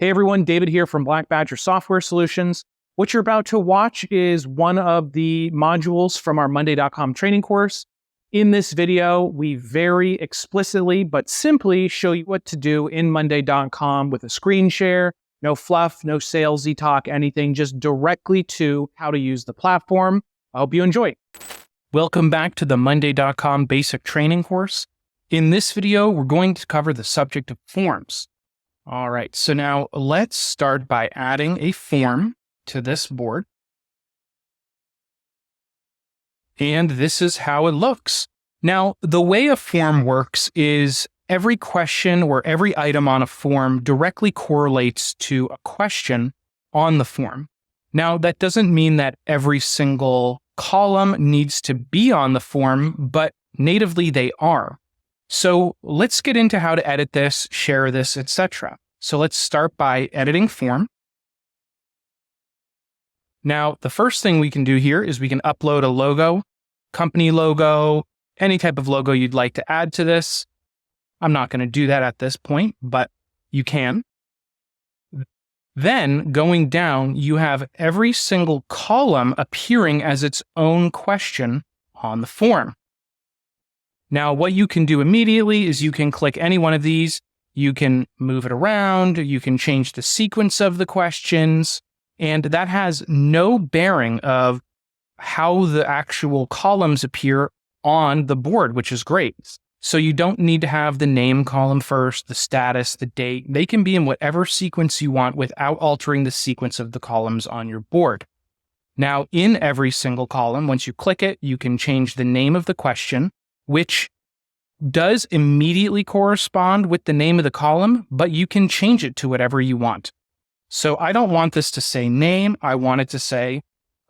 Hey everyone, David here from Black Badger Software Solutions. What you're about to watch is one of the modules from our Monday.com training course. In this video, we very explicitly but simply show you what to do in Monday.com with a screen share, no fluff, no salesy talk, anything, just directly to how to use the platform. I hope you enjoy. Welcome back to the Monday.com basic training course. In this video, we're going to cover the subject of forms. All right, so now let's start by adding a form to this board. And this is how it looks. Now, the way a form works is every question or every item on a form directly correlates to a question on the form. Now, that doesn't mean that every single column needs to be on the form, but natively they are. So let's get into how to edit this, share this, etc. So let's start by editing form. Now, the first thing we can do here is we can upload a logo, company logo, any type of logo you'd like to add to this. I'm not going to do that at this point, but you can. Then going down, you have every single column appearing as its own question on the form. Now, what you can do immediately is you can click any one of these. You can move it around. You can change the sequence of the questions. And that has no bearing of how the actual columns appear on the board, which is great. So you don't need to have the name column first, the status, the date. They can be in whatever sequence you want without altering the sequence of the columns on your board. Now, in every single column, once you click it, you can change the name of the question, which does immediately correspond with the name of the column, but you can change it to whatever you want. So I don't want this to say name. I want it to say,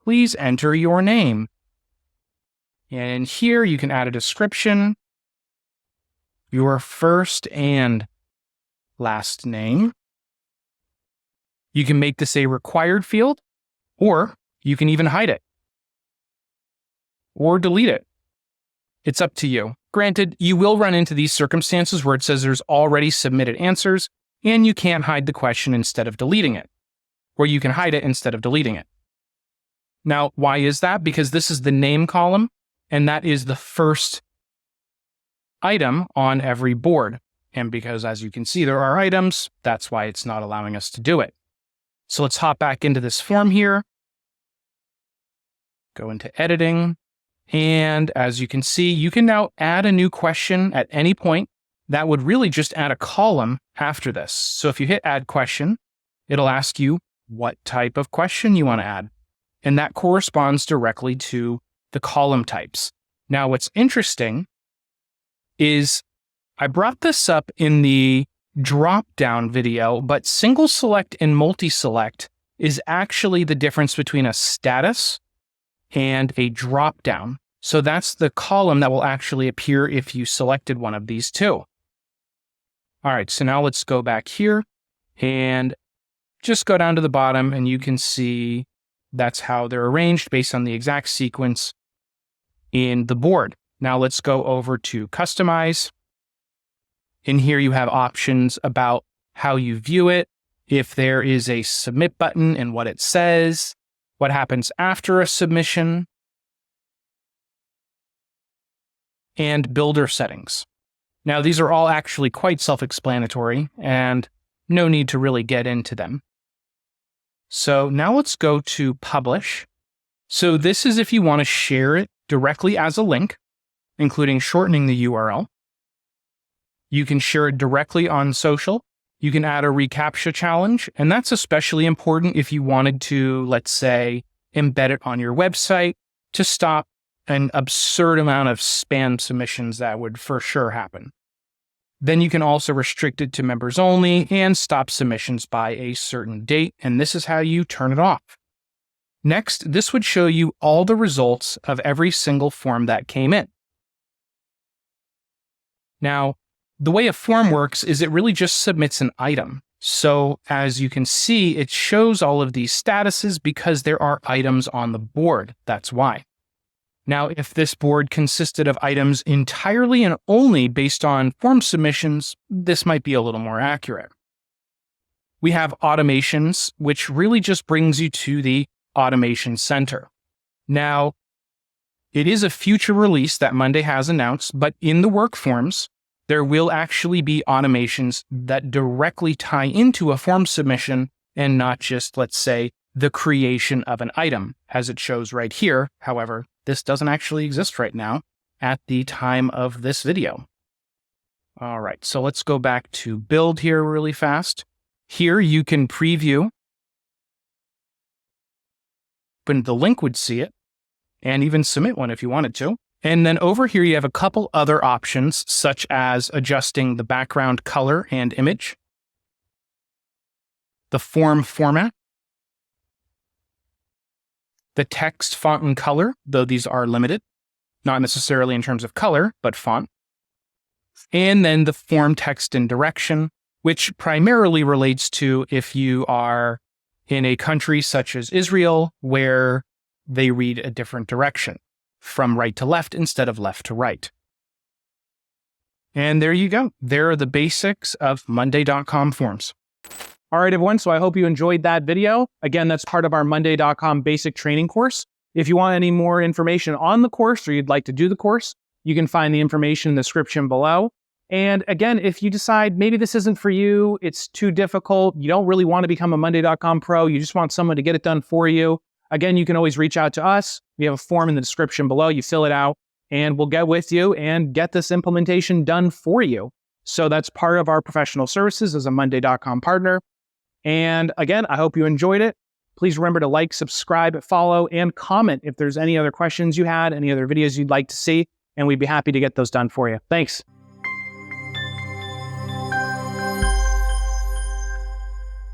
please enter your name. And here you can add a description, your first and last name. You can make this a required field, or you can even hide it or delete it. It's up to you. Granted, you will run into these circumstances where it says there's already submitted answers and you can't hide the question instead of deleting it, or you can hide it instead of deleting it. Now, why is that? Because this is the name column and that is the first item on every board. And because, as you can see, there are items, that's why it's not allowing us to do it. So let's hop back into this form here, go into editing. And as you can see, you can now add a new question at any point. That would really just add a column after this. So if you hit add question, it'll ask you what type of question you want to add. And that corresponds directly to the column types. Now, what's interesting is I brought this up in the drop-down video, but single select and multi-select is actually the difference between a status and a drop-down. So that's the column that will actually appear if you selected one of these two. All right, so now let's go back here and just go down to the bottom and you can see that's how they're arranged based on the exact sequence in the board. Now let's go over to customize. In here you have options about how you view it, if there is a submit button and what it says, what happens after a submission, and builder settings. Now, these are all actually quite self-explanatory and no need to really get into them. So now let's go to publish. So this is if you want to share it directly as a link, including shortening the URL. You can share it directly on social. You can add a reCAPTCHA challenge, and that's especially important if you wanted to, let's say, embed it on your website to stop an absurd amount of spam submissions that would for sure happen. Then you can also restrict it to members only and stop submissions by a certain date, and this is how you turn it off. Next, this would show you all the results of every single form that came in. Now, the way a form works is it really just submits an item. So as you can see, it shows all of these statuses because there are items on the board. That's why. Now, if this board consisted of items entirely and only based on form submissions, this might be a little more accurate. we have automations, which really just brings you to the Automation Center. Now, it is a future release that Monday has announced, but in the work forms, there will actually be automations that directly tie into a form submission and not just, let's say, the creation of an item, as it shows right here. However, this doesn't actually exist right now at the time of this video. All right, so let's go back to build here really fast. Here you can preview, open the link would see it, and even submit one if you wanted to. And then over here, you have a couple other options, such as adjusting the background color and image, the form format, the text font and color, though these are limited, not necessarily in terms of color, but font, and then the form text and direction, which primarily relates to if you are in a country such as Israel, where they read a different direction, from right to left instead of left to right. And there you go. There are the basics of Monday.com forms. All right, everyone. So I hope you enjoyed that video. Again, that's part of our Monday.com basic training course. If you want any more information on the course or you'd like to do the course, you can find the information in the description below. And again, if you decide maybe this isn't for you, it's too difficult, you don't really want to become a Monday.com pro, you just want someone to get it done for you, again, you can always reach out to us. We have a form in the description below. You fill it out and we'll get with you and get this implementation done for you. So that's part of our professional services as a Monday.com partner. And again, I hope you enjoyed it. Please remember to like, subscribe, follow, and comment if there's any other questions you had, any other videos you'd like to see, and we'd be happy to get those done for you. Thanks.